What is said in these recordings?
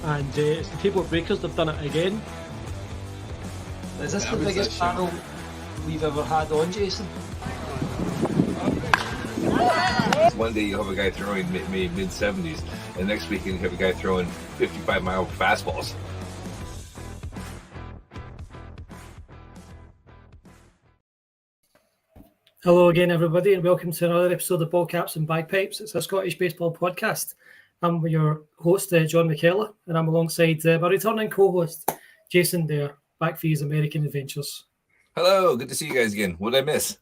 and it's the Table Breakers. They've done it again. Is this the biggest panel we've ever had on, Jason? One day you'll have a guy throwing mid-70s, and next week you have a guy throwing 55-mile fastballs. Hello again, everybody, and welcome to another episode of Ballcaps and Bagpipes. It's a Scottish baseball podcast. I'm your host, John McKellar, and I'm alongside my returning co-host, Jason Derr, back for his American adventures. Hello, good to see you guys again. What did I miss?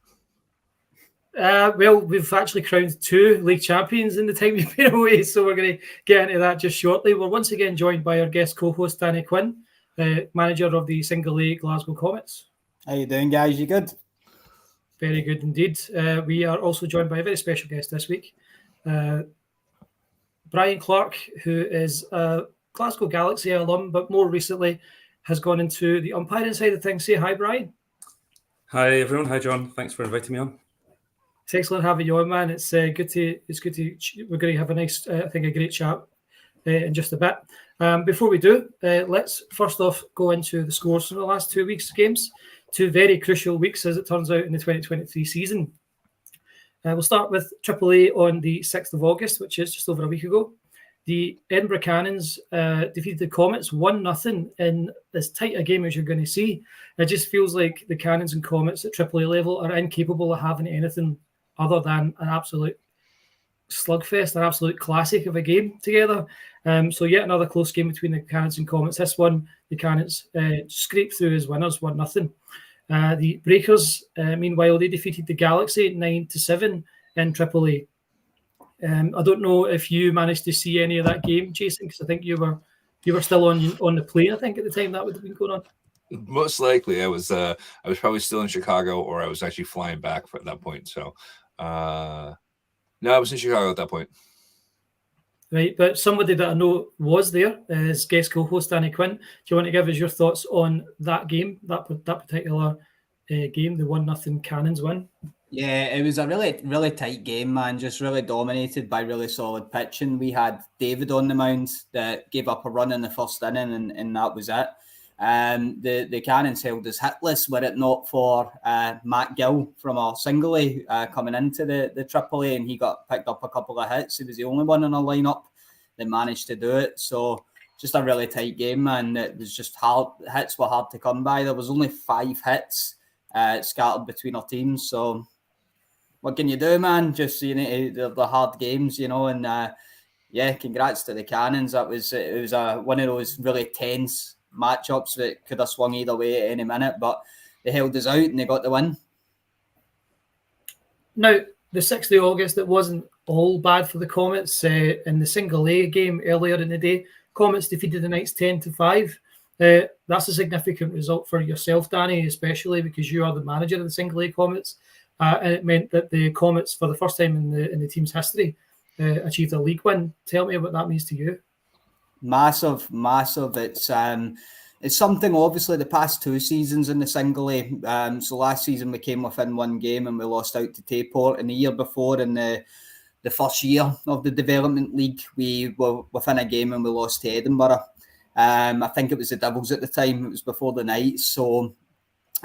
Well, we've actually crowned 2 league champions in the time you've been away, so we're going to get into that just shortly. We're once again joined by our guest co-host, Danny Quinn, manager of the Single A Glasgow Comets. How you doing, guys? You good? Very good indeed. We are also joined by a very special guest this week, Brian Clark, who is a Glasgow Galaxy alum, but more recently has gone into the umpiring side of things. Say hi, Brian. Hi, everyone. Hi, John. Thanks for inviting me on. It's excellent having you on, man. It's good to. We're going to have a nice, a great chat in just a bit. Before we do, let's first off go into the scores from the last 2 weeks' games. 2 very crucial weeks, as it turns out, in the 2023 season. We'll start with AAA on the 6th of August, which is just over a week ago. The Edinburgh Cannons defeated the Comets 1-0 in as tight a game as you're going to see. It just feels like the Cannons and Comets at AAA level are incapable of having anything other than an absolute slugfest, an absolute classic of a game together. So yet another close game between the Cannons and Comets. This one, the Cannons scraped through as winners, 1-0. The Breakers, meanwhile, they defeated the Galaxy 9-7 in AAA. I don't know if you managed to see any of that game, Jason, because I think you were still on the plane. I think at the time that would have been going on. Most likely, I was probably still in Chicago, or I was actually flying back at that point. So, no, I was in Chicago at that point. Right, but somebody that I know was there is guest co-host Danny Quinn. Do you want to give us your thoughts on that game, that particular game, the 1-0 Cannons win? Yeah, it was a really, really tight game, man. Just really dominated by really solid pitching. We had David on the mound that gave up a run in the first inning, and that was it. The Cannons held us hitless were it not for Matt Gill from our Single A coming into the AAA, and he got picked up a couple of hits. He was the only one in our lineup that managed to do it. So just a really tight game, man. It was just hard. Hits were hard to come by. There was only 5 hits scattered between our teams. So what can you do, man? Just the hard games, and yeah, congrats to the Cannons. It was one of those really tense matchups that could have swung either way at any minute, but they held us out and they got the win. Now, the 6th of August, it wasn't all bad for the Comets. In the Single A game earlier in the day, Comets defeated the Knights 10-5. That's a significant result for yourself, Danny, especially because you are the manager of the Single A Comets. And it meant that the Comets, for the first time in the team's history, achieved a league win. Tell me what that means to you. Massive. It's something, obviously, the past 2 seasons in the Single A. So last season we came within 1 game and we lost out to Tayport. And the year before, in the first year of the Development League, we were within a game and we lost to Edinburgh. I think it was the Devils at the time. It was before the Knights. So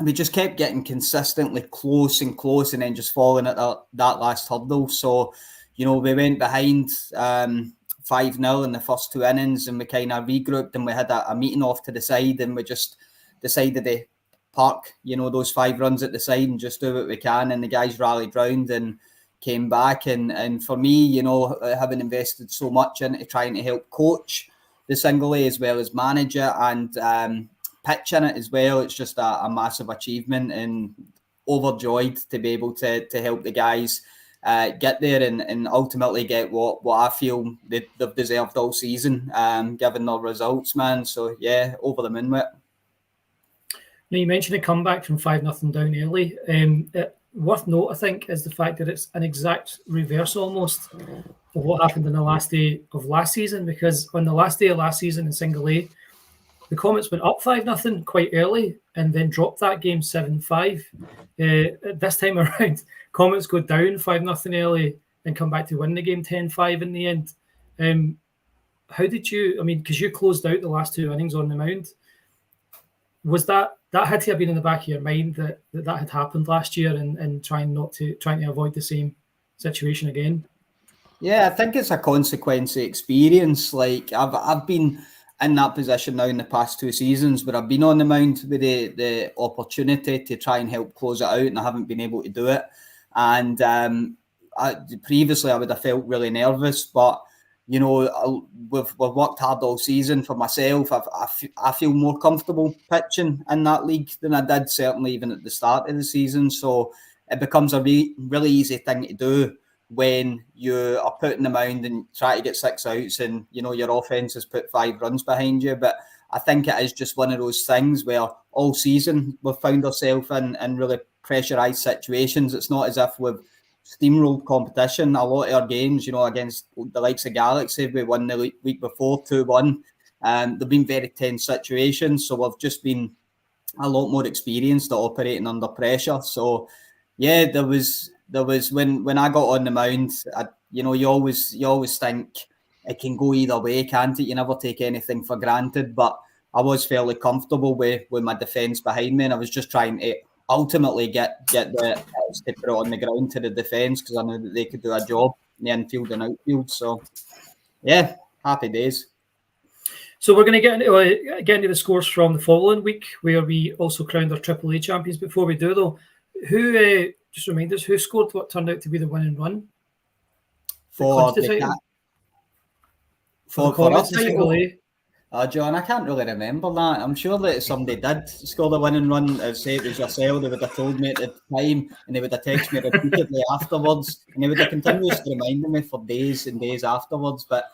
we just kept getting consistently close and then just falling at that last hurdle. So, we went behind 5-0 in the first 2 innings, and we kind of regrouped and we had a meeting off to the side, and we just decided to park, those 5 runs at the side and just do what we can. And the guys rallied round and came back. And for me, having invested so much into trying to help coach the Single A as well as manager and pitch in it as well, it's just a massive achievement, and overjoyed to be able to help the guys get there and ultimately get what I feel they've deserved all season, given their results, man. So, yeah, over the moon with it. Now, you mentioned a comeback from 5-0 down early. Worth note, I think, is the fact that it's an exact reverse almost of what happened on the last day of last season, because on the last day of last season in Single A, the Comets went up 5-0 quite early and then dropped that game 7-5. This time around, Comets go down 5-0 early and come back to win the game 10-5 in the end. how did you? I mean, because you closed out the last 2 innings on the mound. Was that had to have been in the back of your mind that had happened last year, and trying to avoid the same situation again? Yeah, I think it's a consequence of experience. Like I've been in that position now in the past 2 seasons where I've been on the mound with the opportunity to try and help close it out, and I haven't been able to do it. And previously I would have felt really nervous, but you know, we've worked hard all season. For myself, I feel more comfortable pitching in that league than I did certainly even at the start of the season. So it becomes a really easy thing to do when you are putting the mound and try to get 6 outs, and you know your offense has put 5 runs behind you. But I think it is just one of those things where all season we've found ourselves in really pressurised situations. It's not as if we've steamrolled competition. A lot of our games, you know, against the likes of Galaxy, we won the week before 2-1. They've been very tense situations, so we've just been a lot more experienced at operating under pressure. So yeah, there was when I got on the mound, you know, you always think it can go either way, can't it? You never take anything for granted, but I was fairly comfortable with my defence behind me, and I was just trying to ultimately get the hits to put it on the ground to the defence, because I knew that they could do a job in the infield and outfield. So yeah, happy days. So we're going to get into the scores from the following week, where we also crowned our Triple A champions. Before we do though, who just remind us who scored what turned out to be the winning run For us, John, I can't really remember that. I'm sure that somebody did score the winning run. I'd say it was yourself. They would have told me at the time, and they would have texted me repeatedly afterwards, and they would have continuously reminded me for days and days afterwards. But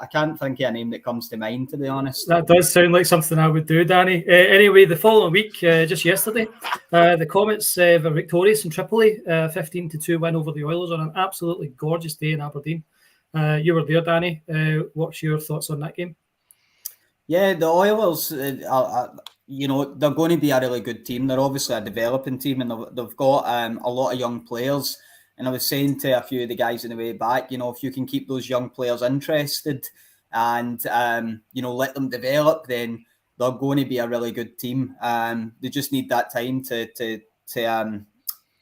I can't think of a name that comes to mind, to be honest. That does sound like something I would do, Danny. Anyway, the following week, just yesterday, the Comets were victorious in Tripoli, 15-2 win over the Oilers on an absolutely gorgeous day in Aberdeen. You were there, Danny. What's your thoughts on that game? Yeah, the Oilers, you know, they're going to be a really good team. They're obviously a developing team, and they've got a lot of young players. And I was saying to a few of the guys on the way back, you know, if you can keep those young players interested and, you know, let them develop, then they're going to be a really good team. They just need that time to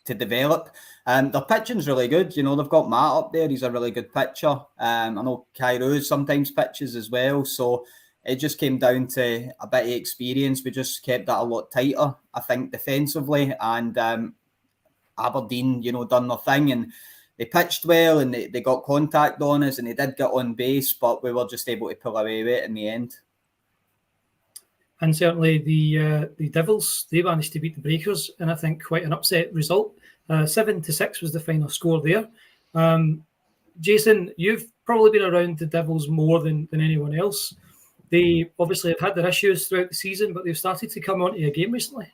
develop. Their pitching's really good. You know, they've got Matt up there. He's a really good pitcher. I know Cairo sometimes pitches as well. So it just came down to a bit of experience. We just kept that a lot tighter, I think, defensively. And Aberdeen, you know, done their thing, and they pitched well, and they got contact on us, and they did get on base, but we were just able to pull away with it in the end. And certainly the Devils, they managed to beat the Breakers, and I think quite an upset result. 7-6 was the final score there. Jason, you've probably been around the Devils more than anyone else. They obviously have had their issues throughout the season, but they've started to come onto a game recently.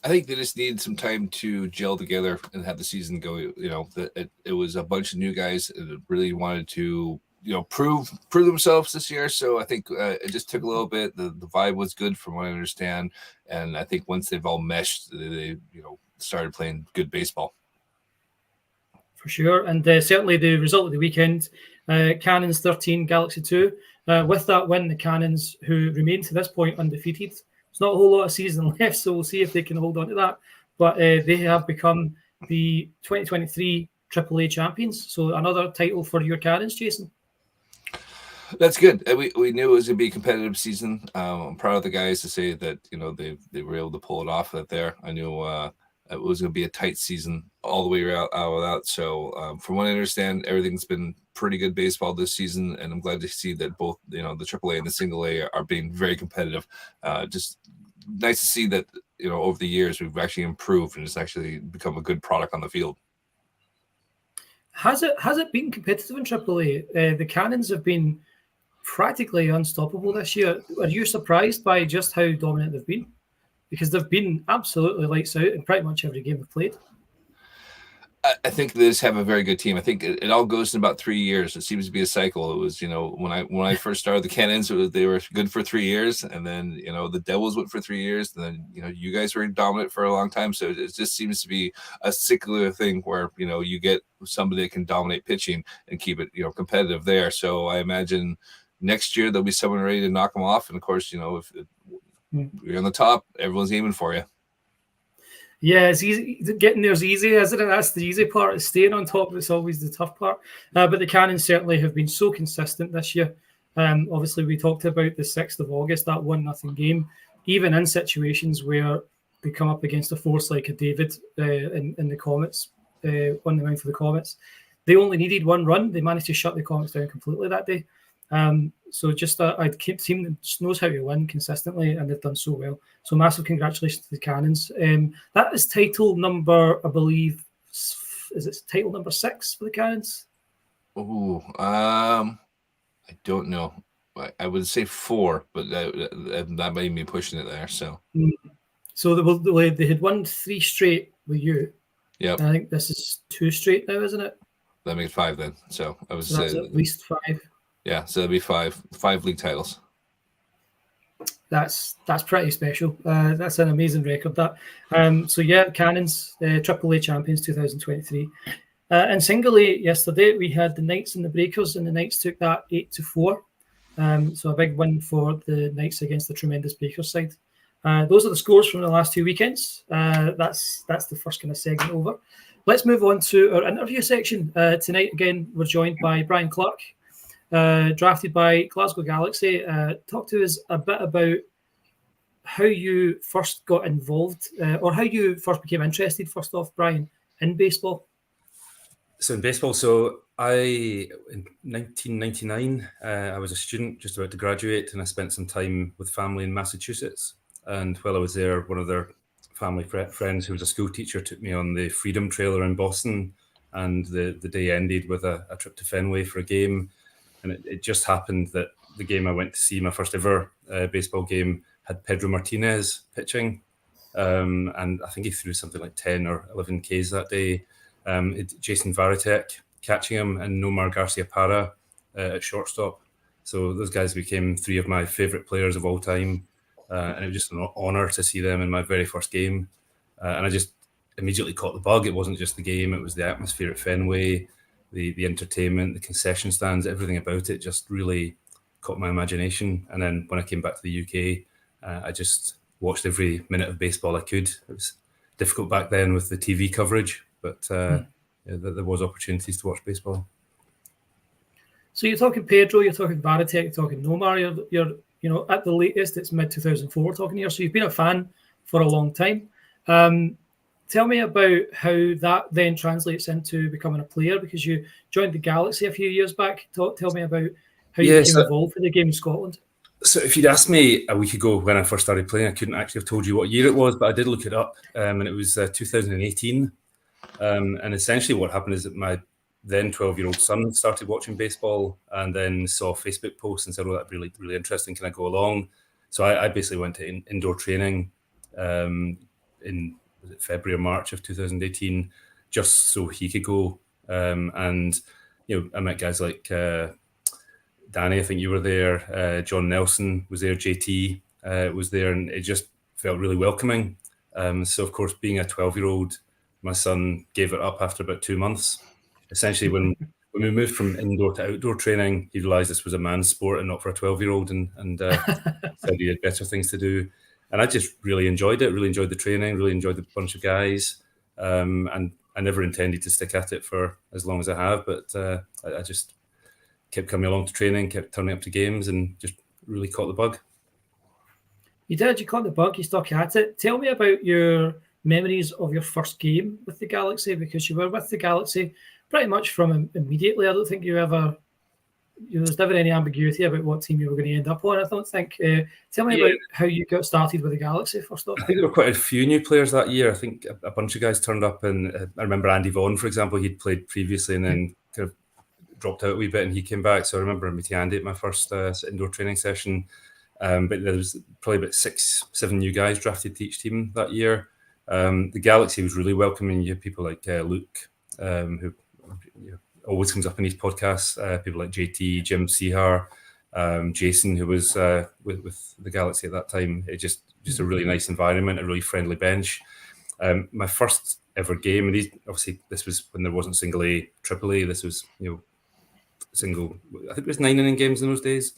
I think they just needed some time to gel together and have the season go. You know, it was a bunch of new guys that really wanted to, you know, prove themselves this year. So I think it just took a little bit. The vibe was good from what I understand, and I think once they've all meshed, they you know, started playing good baseball. For sure, and certainly the result of the weekend: Cannons 13, Galaxy 2. With that win, the Cannons, who remain to this point undefeated. There's not a whole lot of season left, so we'll see if they can hold on to that. But they have become the 2023 AAA champions. So another title for your Cannons, Jason. That's good. We knew it was going to be a competitive season. I'm proud of the guys to say that, you know, they were able to pull it off out there. I knew it was going to be a tight season all the way out of that. So from what I understand, everything's been pretty good baseball this season, and I'm glad to see that both, you know, the AAA and the Single A are being very competitive. Just nice to see that, you know, over the years we've actually improved and it's actually become a good product on the field. Has it been competitive in AAA? The Cannons have been practically unstoppable this year. Are you surprised by just how dominant they've been? Because they've been absolutely lights out in pretty much every game they've played. I think they just have a very good team. I think it all goes in about 3 years. It seems to be a cycle. It was, when I first started the Cannons, they were good for 3 years, and then the Devils went for 3 years, and then you guys were dominant for a long time. So it just seems to be a cyclical thing where you get somebody that can dominate pitching and keep it competitive there. So I imagine next year there'll be someone ready to knock them off, and of course if you're on the top, everyone's aiming for you. Yeah, it's easy. Getting there's easy, isn't it? That's the easy part. Is staying on top. That's always the tough part. But the Cannons certainly have been so consistent this year. Obviously, we talked about the 6th of August, that 1-0 game. Even in situations where they come up against a force like a David in the Comets, on the mound for the Comets, they only needed 1 run. They managed to shut the Comets down completely that day. So just a team that just knows how to win consistently, and they've done so well. So massive congratulations to the Cannons. That is title number, I believe, is it title number 6 for the Cannons? Oh, I don't know. I would say 4, but that might be pushing it there. So they had won 3 straight with you. Yeah, I think this is 2 straight now, isn't it? That makes 5 then. So I would say at least 5. Yeah, so that'd be 5 league titles. That's pretty special. That's an amazing record. That. So yeah, Cannons, AAA champions 2023. And single A yesterday, we had the Knights and the Breakers, and the Knights took that 8-4. So a big win for the Knights against the tremendous Breakers side. Those are the scores from the last 2 weekends. That's the first kind of segment over. Let's move on to our interview section. Tonight, again, we're joined by Brian Clark, drafted by Glasgow Galaxy. Talk to us a bit about how you first got involved, or how you first became interested, first off, Brian, in baseball. So in baseball, in 1999, I was a student just about to graduate, and I spent some time with family in Massachusetts. And while I was there, one of their family friends who was a school teacher took me on the Freedom Trail around Boston, and the day ended with a trip to Fenway for a game. And it just happened that the game I went to see, my first ever baseball game, had Pedro Martinez pitching. And I think he threw something like 10 or 11 Ks that day. Jason Varitek catching him, and Nomar Garcia-Parra at shortstop. So those guys became 3 of my favorite players of all time. And it was just an honor to see them in my very first game. And I just immediately caught the bug. It wasn't just the game, it was the atmosphere at Fenway, the entertainment, the concession stands, everything about it just really caught my imagination. And then when I came back to the UK, I just watched every minute of baseball I could. It was difficult back then with the TV coverage, but there was opportunities to watch baseball. So you're talking Pedro, you're talking Varitek, you're talking Nomar, you're at the latest, it's mid-2004 talking here. So you've been a fan for a long time. Tell me about how that then translates into becoming a player, because you joined the Galaxy a few years back. Tell me about how you became involved in the game in Scotland. So if you'd asked me a week ago when I first started playing, I couldn't actually have told you what year it was, but I did look it up, and it was 2018. And essentially what happened is that my then 12-year-old son started watching baseball and then saw a Facebook post and said, "Oh, that'd be really, really interesting. Can I go along?" So I basically went to indoor training in February or March of 2018, just so he could go. And I met guys like Danny, I think you were there. John Nelson was there. JT was there, and it just felt really welcoming. So of course, being a 12-year-old, my son gave it up after about 2 months. Essentially, when we moved from indoor to outdoor training, he realised this was a man's sport and not for a 12-year-old, and said he had better things to do. And I just really enjoyed it, really enjoyed the training, really enjoyed the bunch of guys. And I never intended to stick at it for as long as I have, but I just kept coming along to training, kept turning up to games, and just really caught the bug. You did, you caught the bug, you stuck at it. Tell me about your memories of your first game with the Galaxy, because you were with the Galaxy pretty much from immediately. I don't think there's never any ambiguity about what team you were going to end up on, I don't think. Tell me about how you got started with the Galaxy, first off. I think there were quite a few new players that year. I think a bunch of guys turned up, and I remember Andy Vaughan, for example, he'd played previously and then kind of dropped out a wee bit and he came back. So I remember meeting Andy at my first indoor training session. But there was probably about 6-7 new guys drafted to each team that year. The Galaxy was really welcoming. You had people like Luke who always comes up in these podcasts. People like JT, Jim Sehar, Jason, who was with the Galaxy at that time. It just a really nice environment, a really friendly bench. My first ever game, and obviously this was when there wasn't single A, triple A. This was single. I think it was 9-inning games in those days.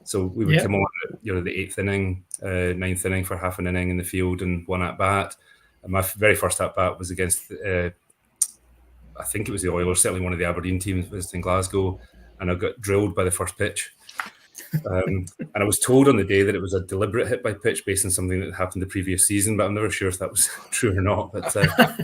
So we would come on at, the 8th inning, 9th inning for half an inning in the field and one at bat. And my very first at bat was against, I think it was the Oilers, certainly one of the Aberdeen teams visiting Glasgow, and I got drilled by the first pitch. And I was told on the day that it was a deliberate hit by pitch based on something that happened the previous season, but I'm never sure if that was true or not. But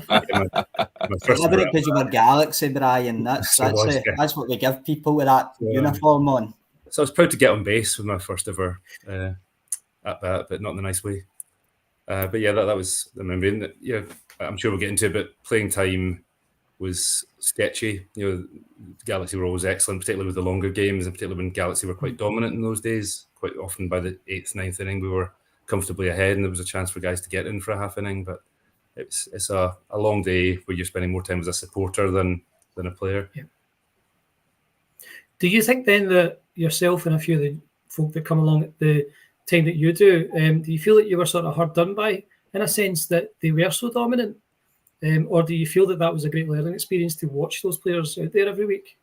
my first because you were Galaxy, Brian. That's what we give people with that uniform on. So I was proud to get on base with my first ever at bat, but not in a nice way. But yeah, that was the memory. I'm sure we'll get into it, but playing time was sketchy. Galaxy were always excellent, particularly with the longer games, and particularly when Galaxy were quite dominant in those days. Quite often by the 8th, 9th inning, we were comfortably ahead, and there was a chance for guys to get in for a half inning. But it's a long day where you're spending more time as a supporter than a player. Yeah. Do you think then that yourself and a few of the folk that come along at the time that you do you feel that you were sort of hard done by, in a sense that they were so dominant? Or do you feel that was a great learning experience to watch those players out there every week?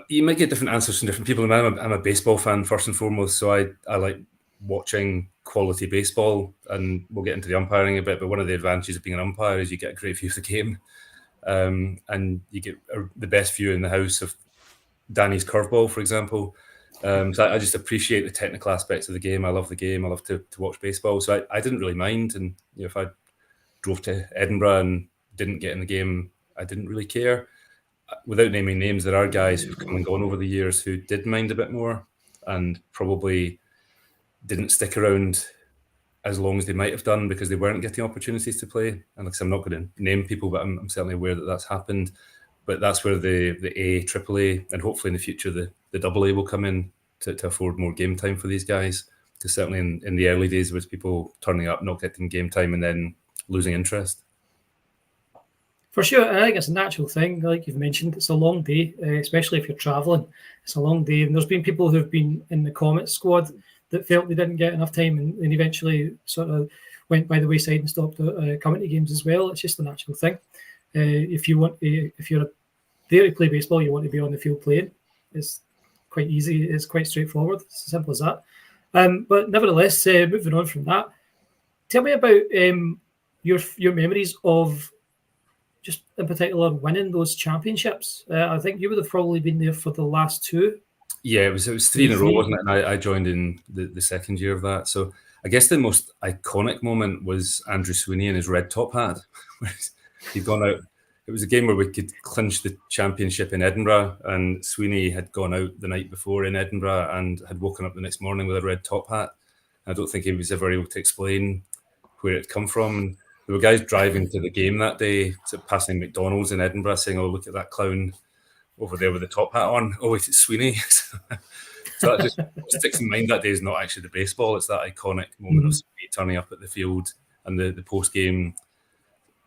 You might get different answers from different people. I'm a baseball fan first and foremost, so I like watching quality baseball, and we'll get into the umpiring a bit, but one of the advantages of being an umpire is you get a great view of the game, and you get the best view in the house of Danny's curveball, for example. So I just appreciate the technical aspects of the game. I love the game. I love to watch baseball. So I didn't really mind. And if I drove to Edinburgh and didn't get in the game, I didn't really care. Without naming names, there are guys who've come and gone over the years who did mind a bit more and probably didn't stick around as long as they might have done because they weren't getting opportunities to play. And like I said, I'm not going to name people, but I'm certainly aware that that's happened. But that's where the A, Triple A, and hopefully in the future the Double A will come in to afford more game time for these guys. Because certainly in the early days, there was people turning up, not getting game time, and then losing interest. For sure, I think it's a natural thing. Like you've mentioned, it's a long day, especially if you're travelling. It's a long day, and there's been people who've been in the Comet squad that felt they didn't get enough time, and eventually sort of went by the wayside and stopped coming to games as well. It's just a natural thing. If you're there to play baseball, you want to be on the field playing. It's quite easy. It's quite straightforward. It's as simple as that. But nevertheless, moving on from that, tell me about your memories of just in particular winning those championships. I think you would have probably been there for the last two. Yeah, it was 3 in a row, wasn't it? And I joined in the second year of that. So I guess the most iconic moment was Andrew Sweeney in his red top hat. He'd gone out. It was a game where we could clinch the championship in Edinburgh, and Sweeney had gone out the night before in Edinburgh and had woken up the next morning with a red top hat. I don't think he was ever able to explain where it had come from. And there were guys driving to the game that day, passing McDonald's in Edinburgh, saying, "Oh, look at that clown over there with the top hat on. Oh, wait, it's Sweeney." So that just sticks in mind. That day is not actually the baseball; it's that iconic moment of Sweeney turning up at the field and the post-game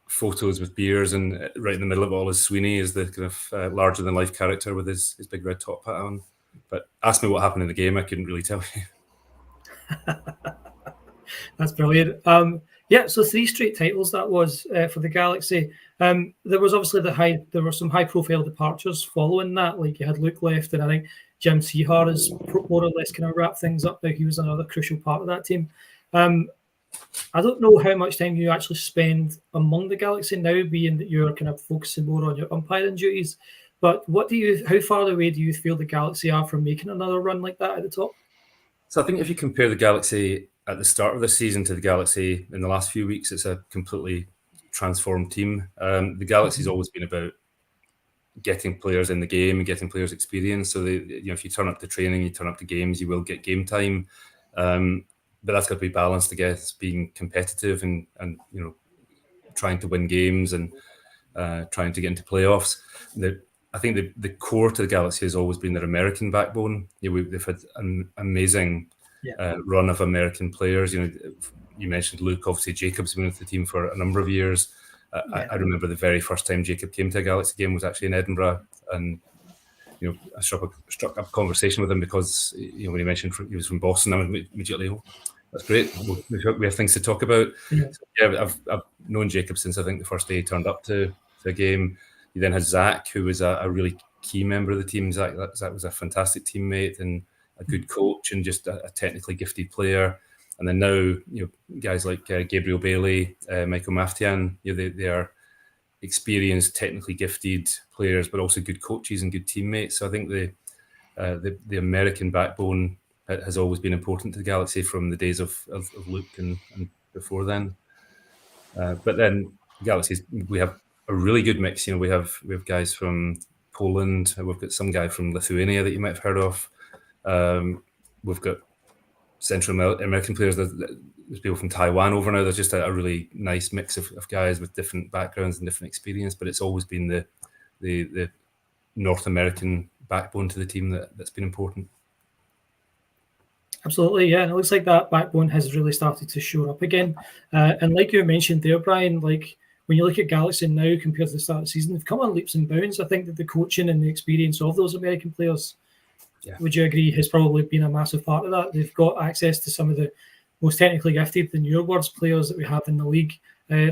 photos with beers, and right in the middle of all is Sweeney is the kind of larger than life character with his big red top hat on. But ask me what happened in the game, I couldn't really tell you. That's brilliant. So 3 straight titles that was for the Galaxy. There was obviously there were some high profile departures following that. Like you had Luke left, and I think Jim Sehar has more or less kind of wrapped things up now. He was another crucial part of that team. I don't know how much time you actually spend among the Galaxy now, being that you're kind of focusing more on your umpiring duties. But how far away do you feel the Galaxy are from making another run like that at the top? So I think if you compare the Galaxy at the start of the season to the Galaxy in the last few weeks, it's a completely transformed team. The Galaxy's always been about getting players in the game and getting players experience. So if you turn up to training, you turn up to games, you will get game time. But that's got to be balanced against being competitive and trying to win games and trying to get into playoffs. I think the core to the Galaxy has always been their American backbone. They've had an amazing run of American players. You mentioned Luke. Obviously, Jacob's been with the team for a number of years. I remember the very first time Jacob came to a Galaxy game was actually in Edinburgh, and I struck up a conversation with him because when he mentioned he was from Boston, I was immediately, that's great. We have things to talk about. So, I've known Jacob since I think the first day he turned up to a game. He then has Zach, who was a really key member of the team. Zach was a fantastic teammate and a good coach and just a technically gifted player. And then now, guys like Gabriel Bailey, Michael Maftian, they are experienced, technically gifted players, but also good coaches and good teammates. So I think the American backbone has always been important to the Galaxy from the days of Luke and before then. But then Galaxy, we have a really good mix. We have guys from Poland. We've got some guy from Lithuania that you might have heard of. We've got Central American players. There's people from Taiwan over now. There's just a really nice mix of guys with different backgrounds and different experience. But it's always been the North American backbone to the team that's been important. Absolutely, yeah. And it looks like that backbone has really started to show up again. And like you mentioned there, Brian, like when you look at Galaxy now compared to the start of the season, they've come on leaps and bounds. I think that the coaching and the experience of those American players, would you agree, has probably been a massive part of that? They've got access to some of the most technically gifted, the newer words players that we have in the league.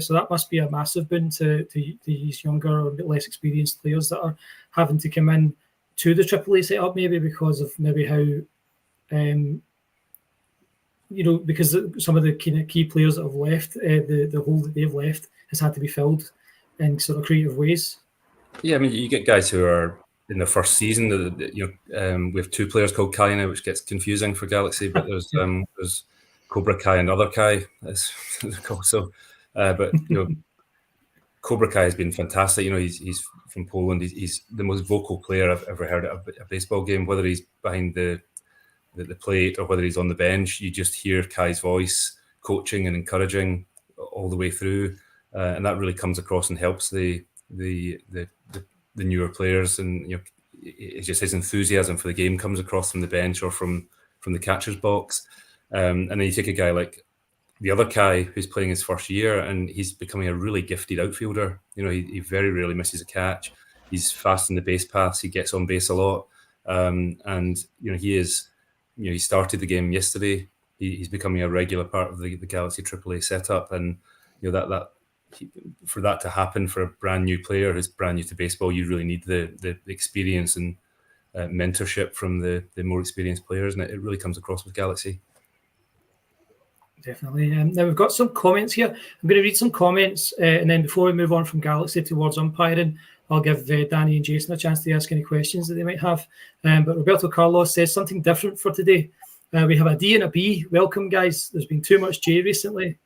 So that must be a massive boon to these younger or a bit less experienced players that are having to come in to the AAA setup, maybe because of maybe how, because some of the key players that have left, the hole that they've left has had to be filled in sort of creative ways. Yeah, I mean, you get guys who are in their first season. We have two players called Kai now, which gets confusing for Galaxy, but there's Cobra Kai and Other Kai, as they're called. So, but Cobra Kai has been fantastic. He's from Poland. He's the most vocal player I've ever heard at a baseball game. Whether he's behind the plate or whether he's on the bench, you just hear Kai's voice coaching and encouraging all the way through, and that really comes across and helps the newer players. And it's just his enthusiasm for the game comes across from the bench or from the catcher's box. And then you take a guy like the other Kai who's playing his first year, and he's becoming a really gifted outfielder. He very rarely misses a catch. He's fast in the base paths. He gets on base a lot, and he is. He started the game yesterday. He's becoming a regular part of the Galaxy AAA setup, and for that to happen for a brand new player who's brand new to baseball, you really need the experience and mentorship from the more experienced players, and it really comes across with Galaxy. Definitely. Now we've got some comments here. I'm going to read some comments, and then before we move on from Galaxy towards umpiring, I'll give Danny and Jason a chance to ask any questions that they might have. But Roberto Carlos says something different for today. We have a D and a B. Welcome, guys. There's been too much J recently.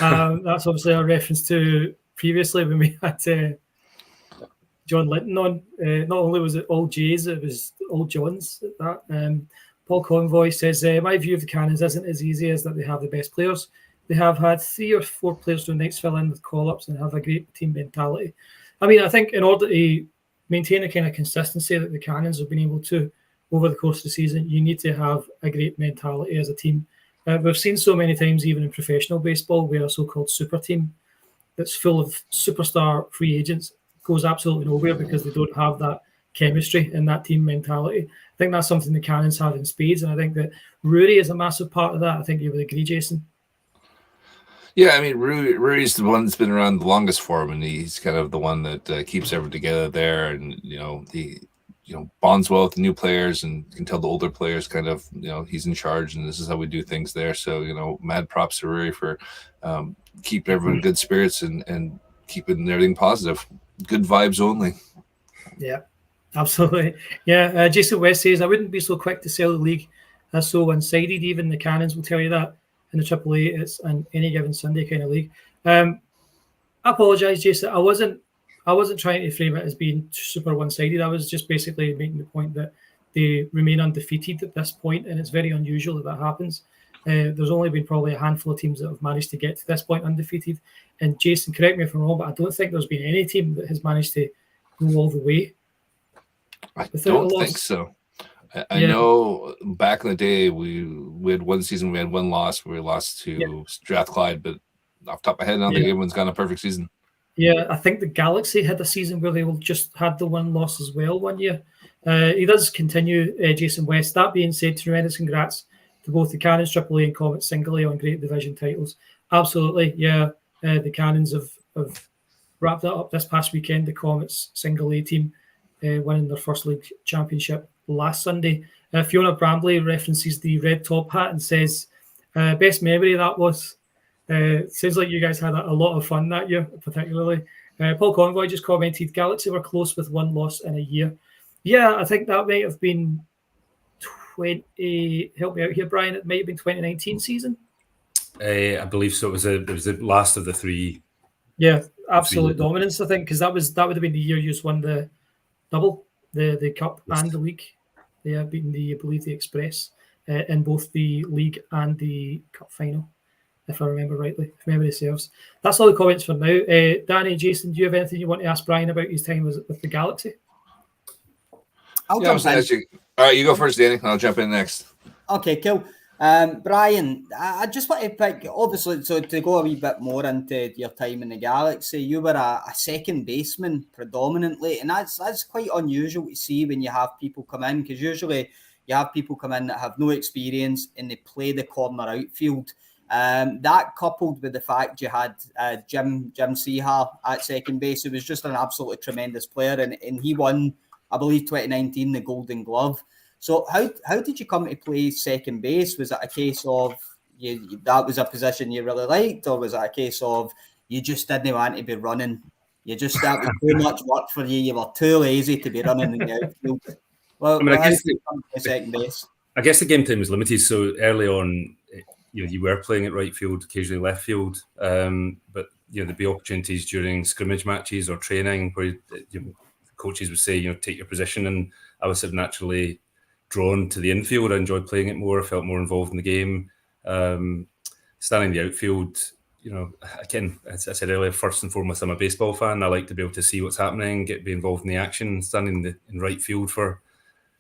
That's obviously a reference to previously when we had John Linton on. Not only was it all J's, it was all Johns at that. Paul Convoy says, my view of the Cannons isn't as easy as that they have the best players. They have had 3 or 4 players who next fill in with call-ups and have a great team mentality. I mean, I think in order to maintain a kind of consistency that the Cannons have been able to over the course of the season, you need to have a great mentality as a team. We've seen so many times, even in professional baseball, where a so-called super team that's full of superstar free agents goes absolutely nowhere because they don't have that chemistry and that team mentality. I think that's something the Cannons have in spades, and I think that Rory is a massive part of that. I think you would agree, Jason. Yeah, I mean, Rory's the one that's been around the longest for him, and he's kind of the one that keeps everyone together there, and he bonds well with the new players, and you can tell the older players kind of he's in charge, and this is how we do things there. So mad props to Rory for keeping everyone in good spirits and keeping everything positive, good vibes only. Yeah. Absolutely. Yeah, Jason West says, I wouldn't be so quick to sell the league. That's so one-sided. Even the Cannons will tell you that. In the AAA, it's an any given Sunday kind of league. I apologise, Jason. I wasn't trying to frame it as being super one-sided. I was just basically making the point that they remain undefeated at this point, and it's very unusual that happens. There's only been probably a handful of teams that have managed to get to this point undefeated. And Jason, correct me if I'm wrong, but I don't think there's been any team that has managed to go all the way. I don't think so. I know back in the day we had one season we had one loss where we lost to Strathclyde, but off the top of my head, I don't think anyone's got a perfect season. Yeah, I think the Galaxy had a season where they just had the one loss as well one year. He does continue, Jason West. That being said, tremendous congrats to both the Cannons AAA and Comets Single A on great division titles. Absolutely, yeah. The Cannons have wrapped that up this past weekend. The Comets Single A team winning their first league championship last Sunday. Fiona Brambley references the red top hat and says, best memory that was. Seems like you guys had a lot of fun that year, particularly. Paul Convoy just commented, Galaxy were close with one loss in a year. Yeah, I think that might have been 20. Help me out here, Brian. It might have been 2019 season. I believe so. It was the last of the three. Yeah, absolute dominance. I think because that would have been the year you just won the double, the cup and the league. Yeah, beating I believe the Express in both the league and the cup final, if I remember rightly, if memory serves. That's all the comments for now. Danny, Jason, do you have anything you want to ask Brian about his time with the Galaxy? I'll jump in. All right, you go first, Danny. I'll jump in next. Okay, cool. Brian, I just want to pick, obviously, so to go a wee bit more into your time in the Galaxy, you were a second baseman predominantly, and that's quite unusual to see when you have people come in, because usually you have people come in that have no experience and they play the corner outfield. That coupled with the fact you had Jim Seahar at second base, who was just an absolutely tremendous player, and he won, I believe, 2019 the Golden Glove. So how did you come to play second base? Was it a case of that was a position you really liked, or was it a case of you just didn't want to be running? That was too much work for you. You were too lazy to be running in the outfield. Well, I guess second base. I guess the game time was limited, so early on, you were playing at right field, occasionally left field, but there'd be opportunities during scrimmage matches or training where coaches would say, take your position, and I was sort of naturally drawn to the infield. I enjoyed playing it more, felt more involved in the game. Standing in the outfield, again, as I said earlier, first and foremost, I'm a baseball fan. I like to be able to see what's happening, be involved in the action. Standing in right field for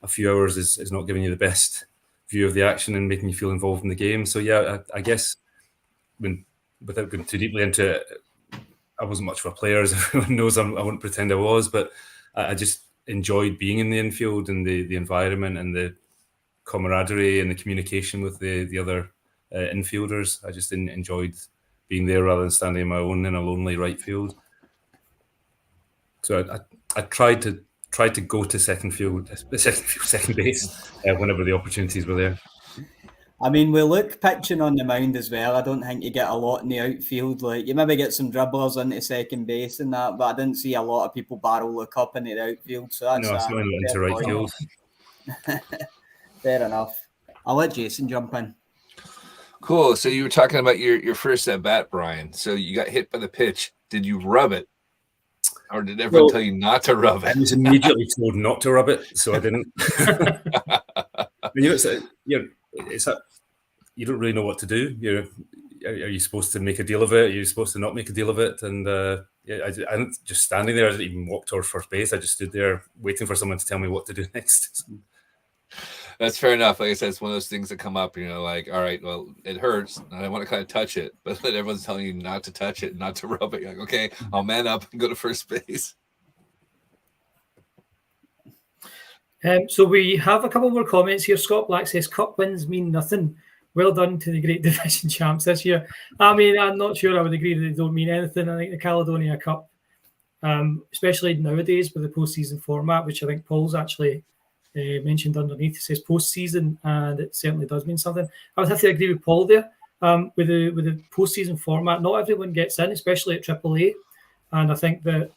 a few hours is not giving you the best view of the action and making you feel involved in the game. So yeah, I guess without going too deeply into it, I wasn't much of a player, as everyone knows. I wouldn't pretend I was, but I just enjoyed being in the infield and the environment and the camaraderie and the communication with the other infielders. I just enjoyed being there rather than standing on my own in a lonely right field. So I tried to go to second base whenever the opportunities were there. I mean, we look pitching on the mound as well. I don't think you get a lot in the outfield. Like, you maybe get some dribblers into second base and that, but I didn't see a lot of people barrel the cup into the outfield. So that's not into right field. Fair enough. I'll let Jason jump in. Cool. So you were talking about your first at bat, Brian. So you got hit by the pitch. Did you rub it, or did everyone tell you not to rub it? I was immediately told not to rub it, so I didn't. You don't really know what to do. Are you supposed to make a deal of it? Are you supposed to not make a deal of it? And I didn't just standing there. I didn't even walk towards first base. I just stood there waiting for someone to tell me what to do next. That's fair enough. Like I said, it's one of those things that come up. Like, all right, well, it hurts, and I want to kind of touch it, but then everyone's telling you not to touch it, not to rub it. You're like, okay, I'll man up and go to first base. So we have a couple more comments here. Scott Black says, cup wins mean nothing. Well done to the great division champs this year. I mean, I'm not sure I would agree that they don't mean anything. I think the Caledonia Cup, especially nowadays with the postseason format, which I think Paul's actually mentioned underneath, it says postseason, and it certainly does mean something. I would have to agree with Paul there. With the postseason format, not everyone gets in, especially at AAA. And I think that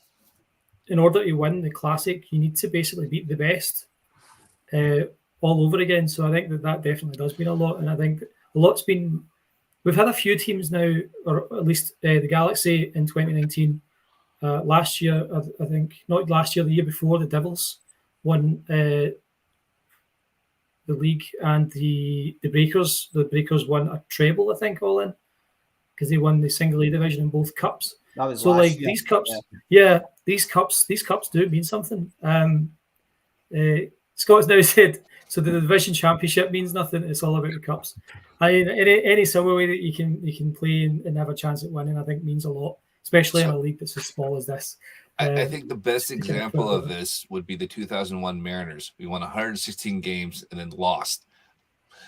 in order to win the Classic, you need to basically beat the best all over again. So I think that definitely does mean a lot. And I think a lot's been... We've had a few teams now, or at least the Galaxy in 2019. Last year, I think, not last year, the year before, the Devils won the league, and the Breakers. The Breakers won a treble, I think, all in, because they won the single A division in both cups. That was so like year. These cups, yeah, these cups do mean something. Scott's now said, so the division championship means nothing. It's all about the cups. I mean, any similar way that you can play and have a chance at winning, I think means a lot, especially in a league that's as small as this. I think the best example of this would be the 2001 Mariners. We won 116 games and then lost.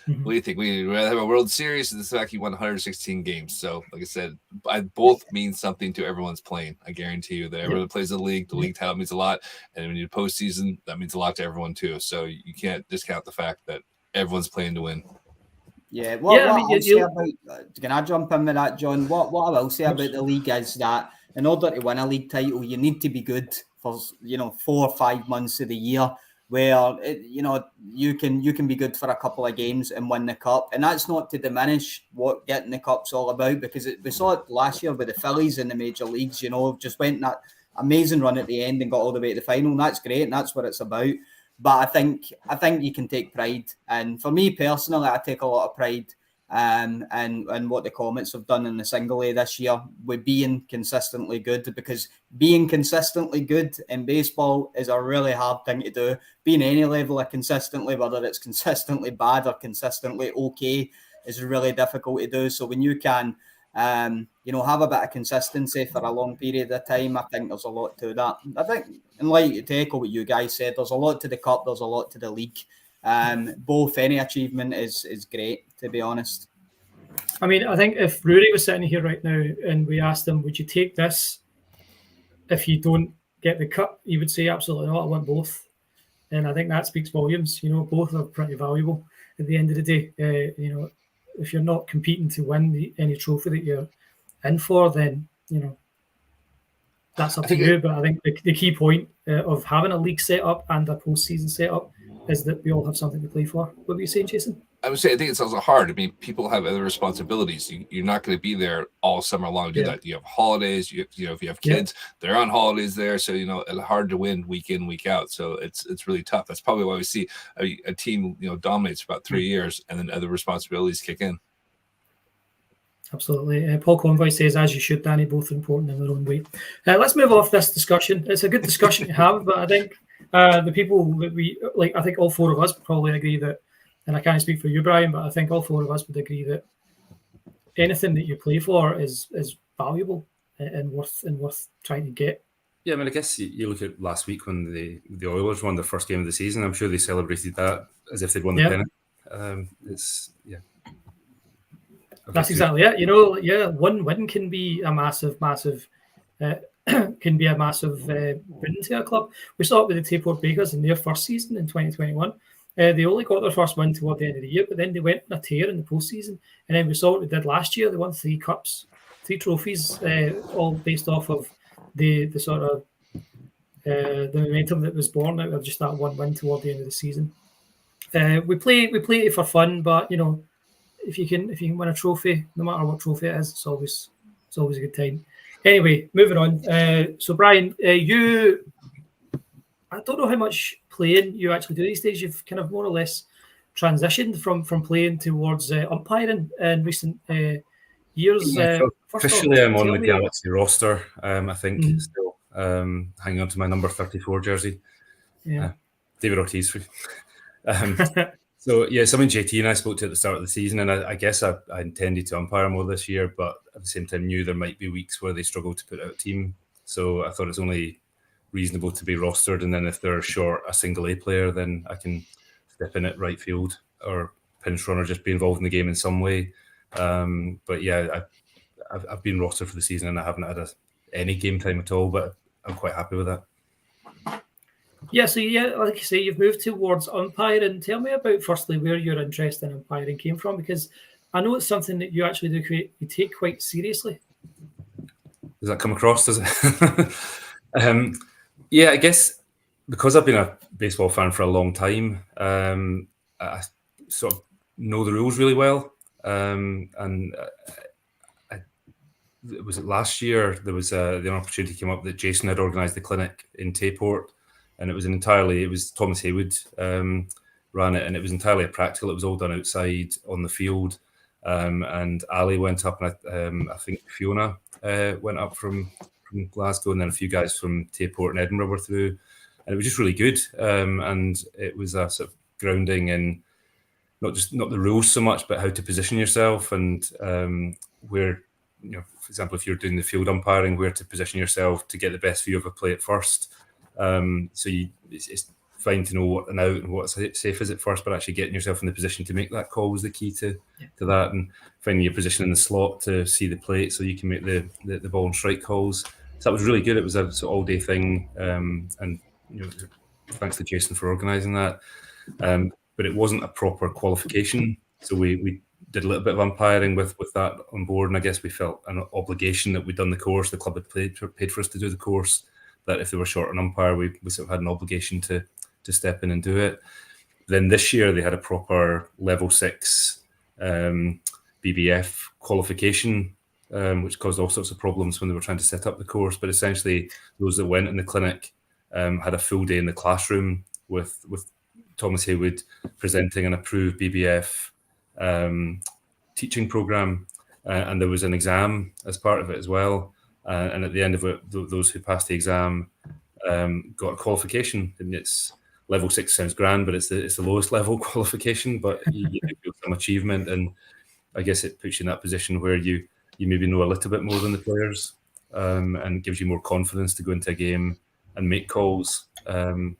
Mm-hmm. What do you think? We'd rather have a World Series and the fact you won 116 games. So, like I said, both mean something to everyone's playing. I guarantee you that everyone plays the league title means a lot. And when you postseason, that means a lot to everyone too. So you can't discount the fact that everyone's playing to win. Yeah, can I jump in with that, John? What I will say about the league is that in order to win a league title, you need to be good for 4 or 5 months of the year, where you can be good for a couple of games and win the cup, and that's not to diminish what getting the cup's all about, because we saw it last year with the Phillies in the major leagues. Just went that amazing run at the end and got all the way to the final, and that's great, and that's what it's about. But I think you can take pride, and for me personally, I take a lot of pride and what the Comets have done in the single A this year with being consistently good, because being consistently good in baseball is a really hard thing to do. Being any level of consistently, whether it's consistently bad or consistently okay, is really difficult to do. So when you can have a bit of consistency for a long period of time, I think there's a lot to that. I think, and like to echo what you guys said, there's a lot to the cup, there's a lot to the league. Both, any achievement is great, to be honest. I mean, I think if Rory was sitting here right now and we asked him, would you take this if you don't get the cup, he would say absolutely not, I want both. And I think that speaks volumes. Both are pretty valuable at the end of the day. If you're not competing to win any trophy that you're in for, then that's up to you. But I think the key point of having a league set up and a postseason set up is that we all have something to play for. What were you saying, Jason? I would say I think it's also hard. I mean, people have other responsibilities. You're not going to be there all summer long to do that. You have holidays. If you have kids, they're on holidays there. So it's hard to win week in, week out. So it's really tough. That's probably why we see a team dominates for about 3 years, and then other responsibilities kick in. Absolutely. Paul Convoy says, as you should, Danny, both important in their own way. Let's move off this discussion. It's a good discussion to have, but I think the people that we like, I think all four of us probably agree that, and I can't speak for you, Brian, but I think all four of us would agree that anything that you play for is valuable and worth trying to get. Yeah, I mean, I guess you look at last week when the Oilers won their first game of the season. I'm sure they celebrated that as if they'd won the pennant. That's exactly it. One win can be a massive boon to a club. We saw it with the Tayport Bakers in their first season in 2021. They only got their first win toward the end of the year, but then they went on a tear in the postseason. And then we saw what they did last year. They won 3 cups, 3 trophies, all based off of the sort of the momentum that was born out of just that one win toward the end of the season. We play it for fun, but if you can win a trophy, no matter what trophy it is, it's always a good time. Anyway, moving on. So Brian, I don't know how much playing you actually do these days. You've kind of more or less transitioned from playing towards umpiring in recent years. Officially, I'm on the Galaxy roster. I think still hanging on to my number 34 jersey. Yeah, David Ortiz. So yeah, something JT and I spoke to at the start of the season, and I guess I intended to umpire more this year, but at the same time knew there might be weeks where they struggled to put out a team. So I thought it's only reasonable to be rostered, and then if they're short a single A player, then I can step in at right field or pinch run or just be involved in the game in some way. But yeah, I've been rostered for the season and I haven't had any game time at all, but I'm quite happy with that. Yeah, so like you say, you've moved towards umpiring. Tell me about, firstly, where your interest in umpiring came from, because I know it's something that you actually you take quite seriously. Does that come across? Does it? Yeah, I guess because I've been a baseball fan for a long time, I sort of know the rules really well. Was it last year? There was the opportunity came up that Jason had organised the clinic in Tayport, and it was Thomas Haywood ran it, and it was entirely practical. It was all done outside on the field, and Ali went up, and I think Fiona went up from Glasgow, and then a few guys from Tayport and Edinburgh were through, and it was just really good. And it was a sort of grounding in not the rules so much, but how to position yourself and where for example, if you're doing the field umpiring, where to position yourself to get the best view of a play at first. So it's fine to know what an out and what's safe is at first, but actually getting yourself in the position to make that call was the key to that, and finding your position in the slot to see the plate so you can make the ball and strike calls. So that was really good. It was a sort of all-day thing, and thanks to Jason for organising that. But it wasn't a proper qualification, so we did a little bit of umpiring with that on board, and I guess we felt an obligation that we'd done the course. The club had paid for us to do the course. That if they were short an umpire, we sort of had an obligation to step in and do it. Then this year they had a proper level 6 BBF qualification, which caused all sorts of problems when they were trying to set up the course. But essentially, those that went in the clinic had a full day in the classroom with Thomas Haywood presenting an approved BBF teaching program, and there was an exam as part of it as well. And at the end of it, those who passed the exam got a qualification. And it's level 6 sounds grand, but it's the lowest level qualification. But you feel some achievement, and I guess it puts you in that position where you maybe know a little bit more than the players, and gives you more confidence to go into a game and make calls. So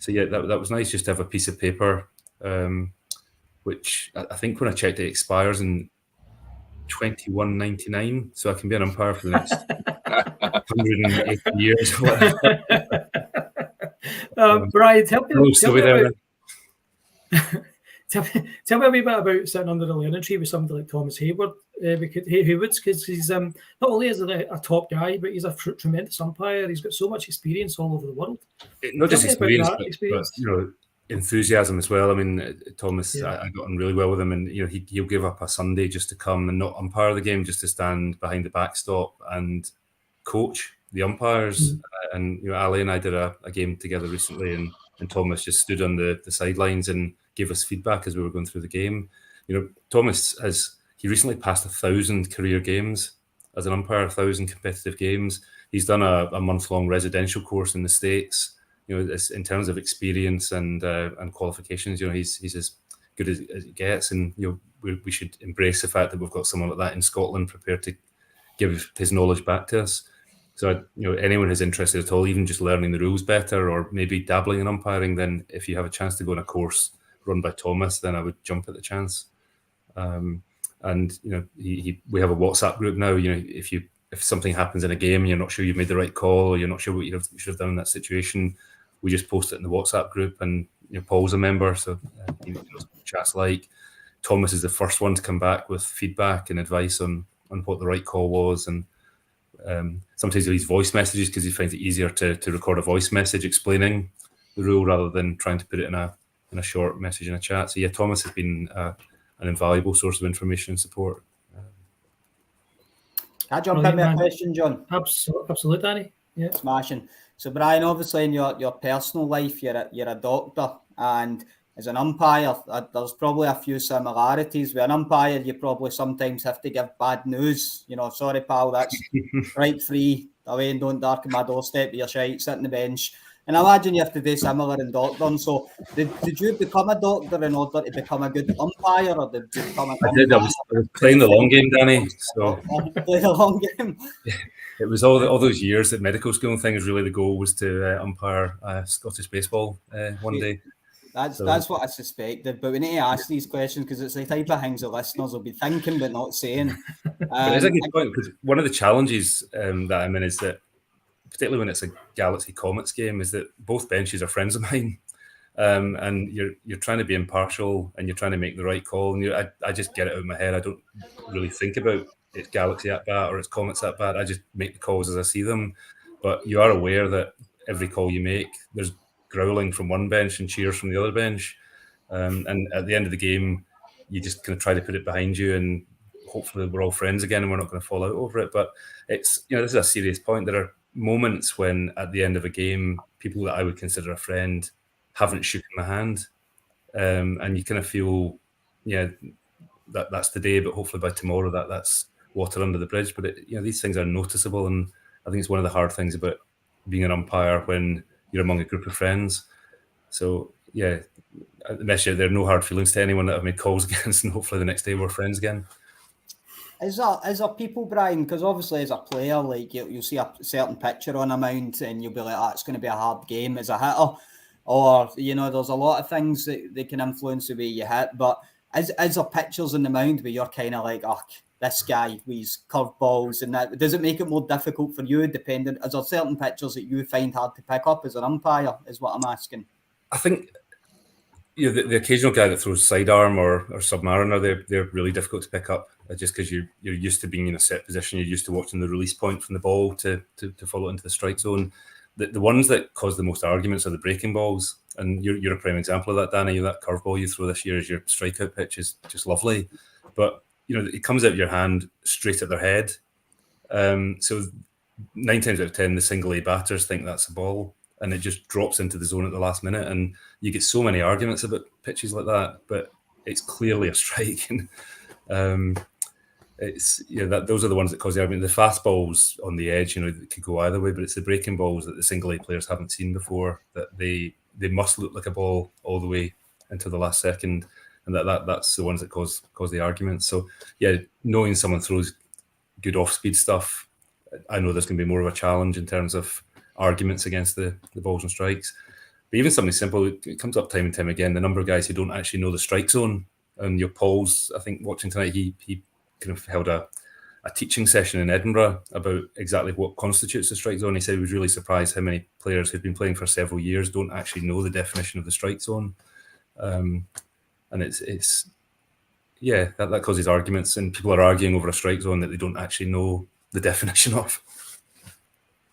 yeah, that was nice just to have a piece of paper, which I think when I checked it expires in 21.99, so I can be an umpire for the next 180 years. Brian, tell me a wee bit about sitting under the learning tree with somebody like Thomas Haywood, because he's not only is a top guy, but he's a tremendous umpire. He's got so much experience all over the world. Not just experience, but enthusiasm as well. I mean, Thomas, I got on really well with him, and he'll give up a Sunday just to come and not umpire the game, just to stand behind the backstop and coach the umpires. And Ali and I did a game together recently, and Thomas just stood on the sidelines and gave us feedback as we were going through the game. Thomas he recently passed 1,000 career games as an umpire, 1,000 competitive games. He's done a month-long residential course in the States. In terms of experience and qualifications, he's as good as it gets, and we should embrace the fact that we've got someone like that in Scotland prepared to give his knowledge back to us. So anyone who's interested at all, even just learning the rules better or maybe dabbling in umpiring, then if you have a chance to go on a course run by Thomas, then I would jump at the chance. And we have a WhatsApp group now. If something happens in a game and you're not sure you made the right call, or you're not sure what you should have done in that situation, we just post it in the WhatsApp group, and Paul's a member, so he knows what chat's like. Thomas is the first one to come back with feedback and advice on what the right call was, and sometimes he leaves voice messages because he finds it easier to record a voice message explaining the rule rather than trying to put it in a short message in a chat. So yeah, Thomas has been an invaluable source of information and support. Can I jump in with a question, John? Absolutely, Danny. Yeah, smashing. So Brian, obviously in your personal life, you're a doctor, and as an umpire, there's probably a few similarities. With an umpire, you probably sometimes have to give bad news. Sorry, pal, that's right free away and don't darken my doorstep with your shite, sit on the bench. And I imagine you have to do similar in doctoring. So did you become a doctor in order to become a good umpire, or did you become a I did. I was playing the long game, Danny. So play the long game. It was all those years at medical school and things. Really, the goal was to umpire Scottish baseball one day. That's what I suspected, but we need to ask these questions because it's the type of things the listeners will be thinking but not saying. But it's a good point, because one of the challenges that I'm in is that, particularly when it's a Galaxy Comets game, is that both benches are friends of mine, and you're trying to be impartial and you're trying to make the right call. And I just get it out of my head. I don't really think about it's Galaxy at bat or it's Comets at bat. I just make the calls as I see them. But you are aware that every call you make, there's growling from one bench and cheers from the other bench. And at the end of the game, you just kind of try to put it behind you, and hopefully we're all friends again and we're not going to fall out over it. But it's, this is a serious point. There are moments when at the end of a game, people that I would consider a friend haven't shook my hand. And you kind of feel, that's the day, but hopefully by tomorrow that's water under the bridge. But these things are noticeable, and I think it's one of the hard things about being an umpire when you're among a group of friends. So yeah, there are no hard feelings to anyone that I've made calls against, and hopefully the next day we're friends again. Is there people, Brian? Because obviously, as a player, like you'll see a certain picture on a mound, and you'll be like, "Oh, it's going to be a hard game." As a hitter, or there's a lot of things that they can influence the way you hit. But is there pictures in the mound where you're kind of like, "Oh, this guy with his curveballs," and that does it make it more difficult for you? Dependent, is there certain pictures that you find hard to pick up as an umpire? Is what I'm asking. I think the occasional guy that throws sidearm or submariner, they're really difficult to pick up, just because you're used to being in a set position, you're used to watching the release point from the ball to follow into the strike zone. The ones that cause the most arguments are the breaking balls, and you're a prime example of that, Danny. That curveball you throw this year as your strikeout pitch is just lovely, but it comes out of your hand straight at their head. So 9 times out of 10, the single A batters think that's a ball, and it just drops into the zone at the last minute, and you get so many arguments about pitches like that, but it's clearly a strike. And it's those are the ones that cause the argument. The fastballs on the edge, it could go either way, but it's the breaking balls that the single A players haven't seen before, that they must look like a ball all the way until the last second, and that's the ones that cause the arguments. So yeah, knowing someone throws good off-speed stuff, I know there's going to be more of a challenge in terms of arguments against the balls and strikes. But even something simple, it comes up time and time again, the number of guys who don't actually know the strike zone. And your Paul's, I think, watching tonight, he kind of held a teaching session in Edinburgh about exactly what constitutes the strike zone. He said he was really surprised how many players who've been playing for several years don't actually know the definition of the strike zone. And it's that causes arguments, and people are arguing over a strike zone that they don't actually know the definition of.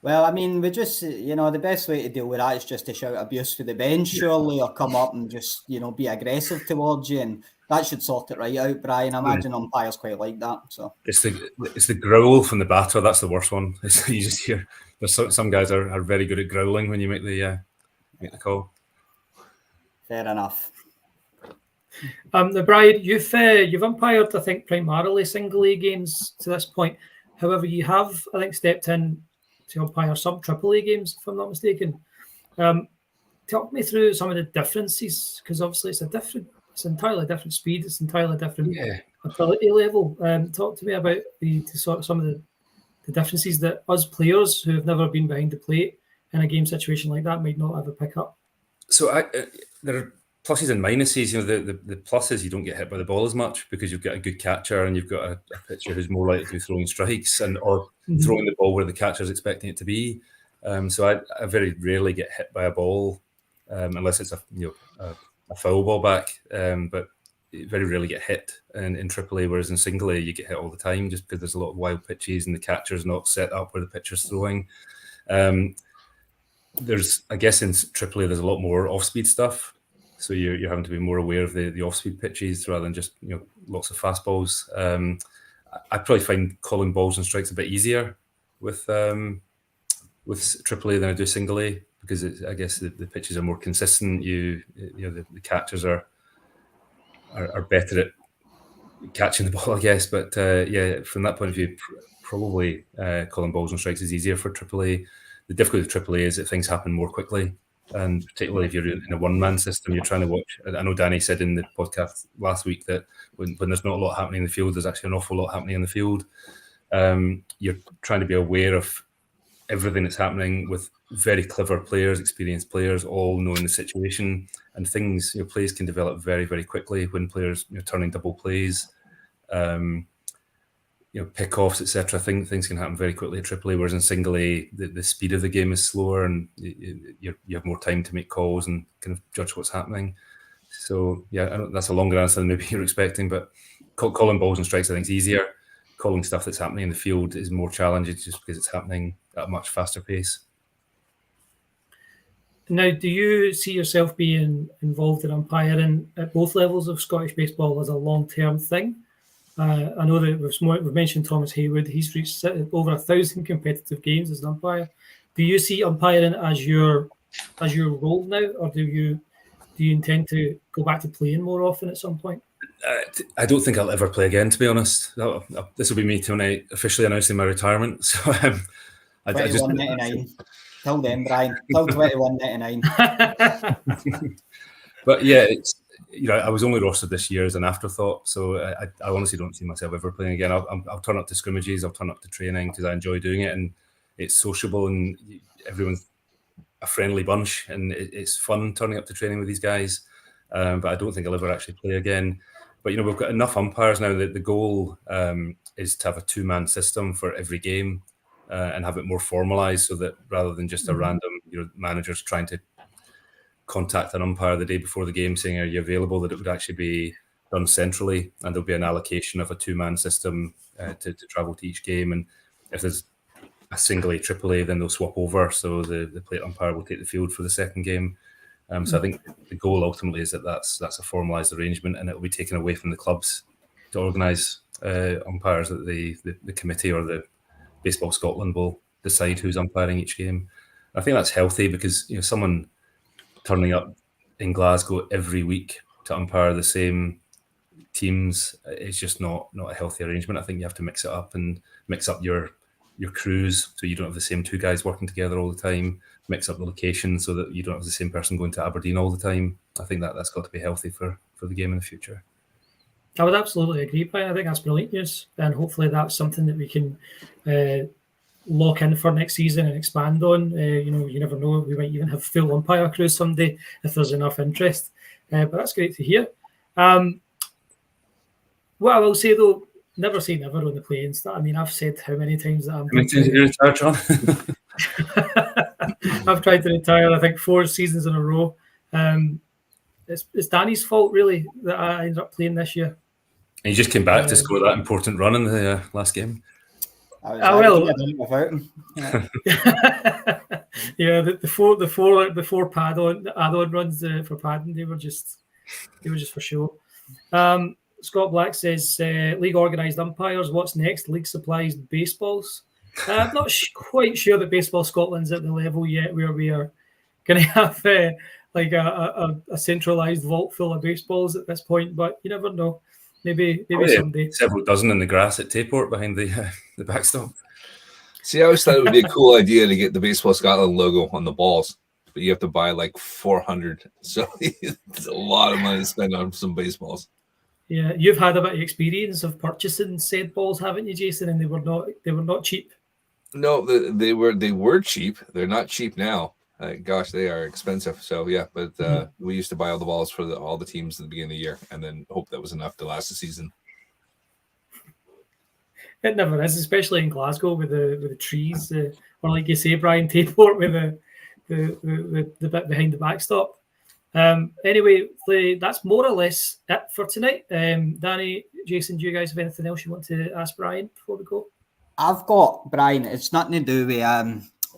Well, I mean, we just, the best way to deal with that is just to shout abuse for the bench, surely, or come up and just, be aggressive towards you, and that should sort it right out, Brian. I imagine umpires quite like that. So it's the growl from the batter. That's the worst one. You just hear there's some guys are very good at growling when you make the call. Fair enough. Brian, you've umpired, I think, primarily single A games to this point. However, you have, I think, stepped in to umpire some AAA games, if I'm not mistaken. Talk me through some of the differences, because obviously it's entirely different speed, it's entirely different ability level. Talk to me about some of the differences that us players who have never been behind the plate in a game situation like that might not ever pick up. So there are pluses and minuses. The pluses, you don't get hit by the ball as much because you've got a good catcher and you've got a pitcher who's more likely to be throwing strikes or throwing the ball where the catcher's expecting it to be. So I very rarely get hit by a ball unless it's a foul ball back. But very rarely get hit in AAA, whereas in single A you get hit all the time just because there's a lot of wild pitches and the catcher's not set up where the pitcher's throwing. I guess in AAA there's a lot more off-speed stuff. So you're having to be more aware of the off-speed pitches rather than just lots of fastballs. I probably find calling balls and strikes a bit easier with AAA than I do single A because I guess the pitches are more consistent. The catchers are better at catching the ball, I guess. But from that point of view, probably calling balls and strikes is easier for AAA. The difficulty with AAA is that things happen more quickly. And particularly if you're in a one-man system, you're trying to watch. I know Danny said in the podcast last week that when there's not a lot happening in the field, there's actually an awful lot happening in the field. You're trying to be aware of everything that's happening with very clever players, experienced players, all knowing the situation. And things, plays can develop very, very quickly when players turning double plays, pickoffs, etc. Things can happen very quickly at AAA, whereas in single A, the speed of the game is slower and you have more time to make calls and kind of judge what's happening. So, I know that's a longer answer than maybe you're expecting, but calling balls and strikes, I think, is easier. Calling stuff that's happening in the field is more challenging just because it's happening at a much faster pace. Now, do you see yourself being involved in umpiring at both levels of Scottish baseball as a long-term thing? I know that we've mentioned Thomas Haywood. He's reached over 1,000 competitive games as an umpire. Do you see umpiring as your role now, or do you intend to go back to playing more often at some point? I don't think I'll ever play again, to be honest. This will be me tonight officially announcing my retirement. So I just 21.99. Tell them, Brian. Tell 21.99. But yeah, I was only rostered this year as an afterthought, so I honestly don't see myself ever playing again. I'll turn up to scrimmages, I'll turn up to training because I enjoy doing it, and it's sociable and everyone's a friendly bunch, and it's fun turning up to training with these guys. But I don't think I'll ever actually play again. But we've got enough umpires now that the goal is to have a 2-man system for every game and have it more formalized, so that rather than just a random managers trying to contact an umpire the day before the game saying, are you available, that it would actually be done centrally, and there'll be an allocation of a 2-man system to travel to each game. And if there's a single A, triple A, then they'll swap over, so the plate umpire will take the field for the second game. So I think the goal ultimately is that's a formalised arrangement, and it will be taken away from the clubs to organise umpires. That the committee or the Baseball Scotland will decide who's umpiring each game. I think that's healthy because someone turning up in Glasgow every week to umpire the same teams is just not a healthy arrangement. I think you have to mix it up and mix up your crews, so you don't have the same 2 guys working together all the time. Mix up the location so that you don't have the same person going to Aberdeen all the time. I think that's got to be healthy for the game in the future. I would absolutely agree, Brian. I think that's brilliant news, and hopefully that's something that we can lock in for next season and expand on. You never know, we might even have full umpire crews someday if there's enough interest. But that's great to hear. What I will say though, never say never on the playing stuff. I mean, I've said how many times that I've tried to retire, I think 4 seasons in a row. It's Danny's fault really that I ended up playing this year. And you just came back to score that important run in the last game. Yeah, the four add-on runs for padding, they were just for show. Scott Black says, league organised umpires, what's next? League supplies baseballs. I'm not quite sure that Baseball Scotland's at the level yet where we are going to have like a centralised vault full of baseballs at this point, but you never know. Maybe someday. Several dozen in the grass at Tayport behind the backstop. See, I always thought it would be a cool idea to get the Baseball Scotland logo on the balls, but you have to buy like 400. So it's a lot of money to spend on some baseballs. Yeah, you've had a bit of experience of purchasing said balls, haven't you, Jason? And they were not cheap. No, they were cheap. They're not cheap now. Gosh, they are expensive. So yeah, but we used to buy all the balls for all the teams at the beginning of the year, and then hope that was enough to last the season. It never is, especially in Glasgow with the trees, or like you say, Brian, Tayport with the bit behind the backstop. Anyway, that's more or less it for tonight. Danny, Jason, do you guys have anything else you want to ask Brian before we go? I've got, Brian, it's nothing to do with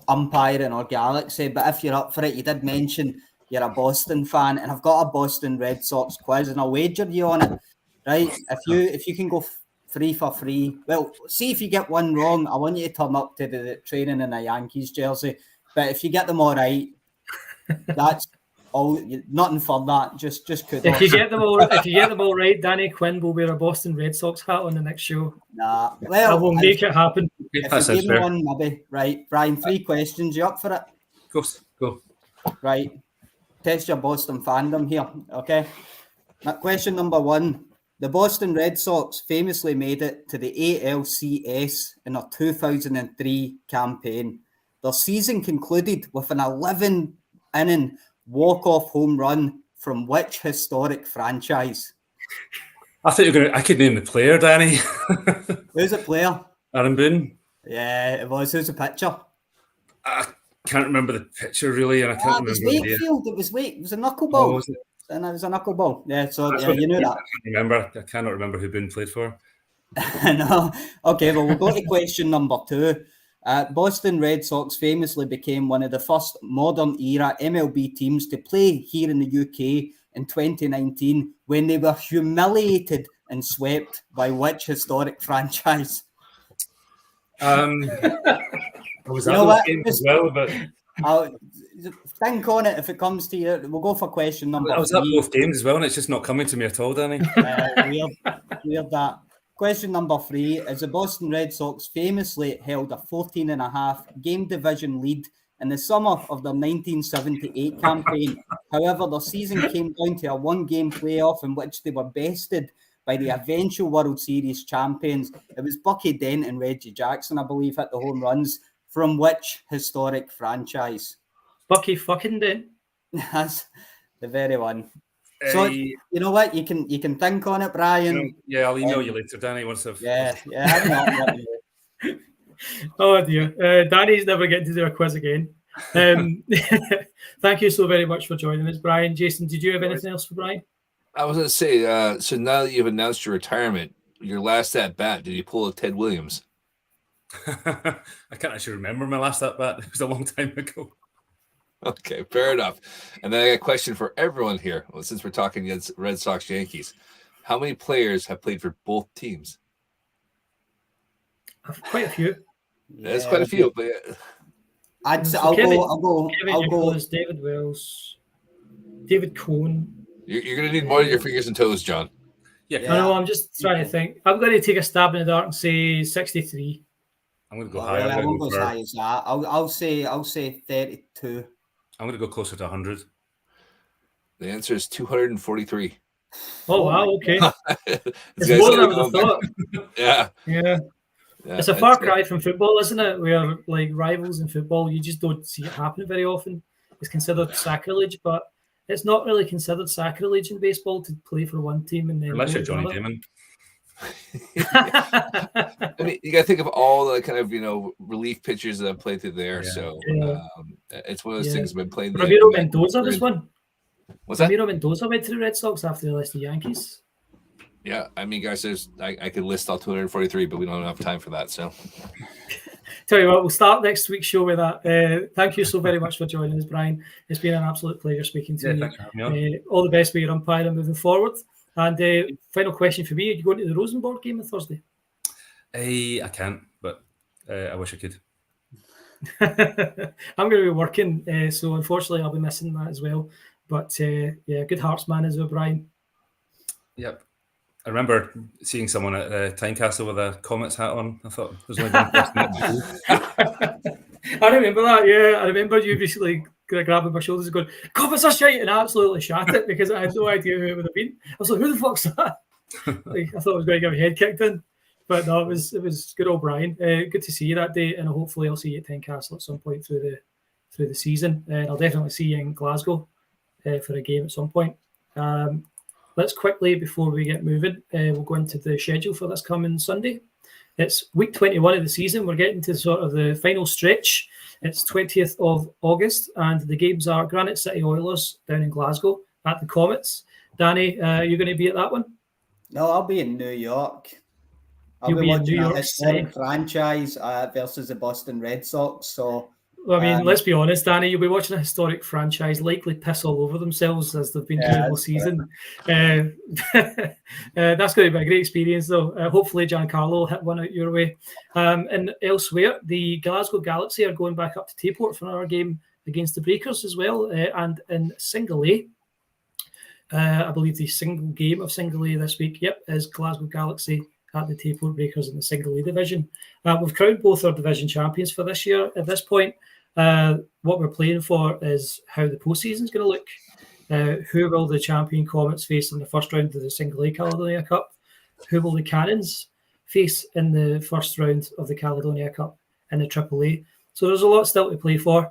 umpiring or Galaxy, but if you're up for it, you did mention you're a Boston fan, and I've got a Boston Red Sox quiz, and I'll wager you on it, right? If you can go 3 for 3, well, see if you get one wrong, I want you to turn up to the training in a Yankees jersey, but if you get them all right, that's all. Nothing for that. Just kudos. If you get them all right, Danny Quinn will wear a Boston Red Sox hat on the next show. Nah, well, I will make it happen. If you give me one, maybe. Right, Brian, 3 questions. You up for it? Of course, go. Right, test your Boston fandom here. Okay. Now, question number 1: the Boston Red Sox famously made it to the ALCS in their 2003 campaign. Their season concluded with an 11-inning walk-off home run from which historic franchise? I thought I could name the player, Danny. Who's the player? Aaron Boone. Yeah, it was. Who's the pitcher? I can't remember the pitcher really, and I can't remember. It was Wakefield. It was a knuckleball. Oh, was it? And it was a knuckleball. Yeah, so yeah, you knew that. I cannot remember who Boone played for. No. Okay, well, we'll go to question number 2. Boston Red Sox famously became one of the first modern-era MLB teams to play here in the UK in 2019 when they were humiliated and swept by which historic franchise? I was at those games as well, but I'll think on it if it comes to you. We'll go for question number 3. I was at both games as well, and it's just not coming to me at all, Danny. Weird that. Question number 3 is the Boston Red Sox famously held a 14.5 game division lead in the summer of their 1978 campaign However, their season came down to a one-game playoff in which they were bested by the eventual World Series champions. It was Bucky Dent and Reggie Jackson, I believe, hit the home runs. From which historic franchise? Bucky fucking Dent. That's the very one. So you know what? You can think on it, Brian. Yeah, I'll email you later, Danny. Once I've Oh dear, Danny's never getting to do a quiz again. Thank you so very much for joining us, Brian. Jason, did you have anything else for Brian? I was going to say, so now that you've announced your retirement, your last at bat, did you pull a Ted Williams? I can't actually remember my last at bat. It was a long time ago. Okay, fair enough. And then I got a question for everyone here. Well, since we're talking against Red Sox Yankees, how many players have played for both teams? Quite a few. There's quite a few, but I'll go. David Wells, David Cohn. You're going to need more of your fingers and toes, John. Yeah. I know. I'm just trying to think. I'm going to take a stab in the dark and say 63. I'm going to go higher. I won't go as high as that. I'll say 32. I'm going to go closer to 100. The answer is 243. Oh wow! Okay, It's more than I would have thought. Yeah. It's a far cry from football, isn't it? Where like rivals in football, you just don't see it happen very often. It's considered sacrilege, but it's not really considered sacrilege in baseball to play for one team and then unless you're Johnny Damon. I mean, you got to think of all the kind of relief pitchers that have played through there. So it's one of those things I've been playing. Ramiro Mendoza was one. What's that? Ramiro Mendoza went to the Red Sox after they left the Yankees. Yeah, I mean, guys, I could list all 243, but we don't have time for that. So, tell you what, we'll start next week's show with that. Thank you so very much for joining us, Brian. It's been an absolute pleasure speaking to you. Thanks for having me on. All the best with your umpiring moving forward. And final question for me: are you going to the Rosenborg game on Thursday? I can't, but I wish I could. I'm going to be working, so unfortunately I'll be missing that as well. But good hearts man as well, Brian. Yep. I remember seeing someone at Tynecastle with a Comets hat on. I thought there's only one person. I remember that, yeah. I remember you basically grabbing my shoulders and going, Comets are shite, and I absolutely shat it because I had no idea who it would have been. I was like, who the fuck's that? I thought I was going to get my head kicked in. But no, it was good old Brian. Good to see you that day, and hopefully I'll see you at Tynecastle at some point through the season. And I'll definitely see you in Glasgow for a game at some point. Let's quickly, before we get moving, we'll go into the schedule for this coming Sunday. It's week 21 of the season. We're getting to sort of the final stretch. It's 20th of August, and the games are Granite City Oilers down in Glasgow at the Comets. Danny, are you going to be at that one? No, I'll be in New York. You'll be watching in New York a historic franchise versus the Boston Red Sox. So, well, I mean, let's be honest, Danny. You'll be watching a historic franchise likely piss all over themselves as they've been doing all season. That's going to be a great experience, though. Hopefully, Giancarlo will hit one out your way. And elsewhere, the Glasgow Galaxy are going back up to Tayport for another game against the Breakers as well. And in Single A, I believe the single game of Single A this week, is Glasgow Galaxy at the Tayport Breakers in the Single A division. We've crowned both our division champions for this year. At this point, what we're playing for is how the postseason is going to look. Who will the champion Comets face in the first round of the Single A Caledonia Cup? Who will the Cannons face in the first round of the Caledonia Cup in the Triple A? So there's a lot still to play for.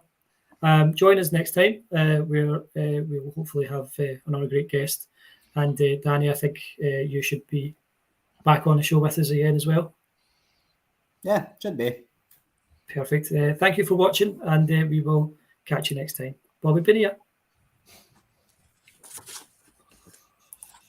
Join us next time where we will hopefully have another great guest. And Danny, I think you should be back on the show with us again as well. Yeah, should be. Perfect. Thank you for watching, and we will catch you next time. Bobby Binia.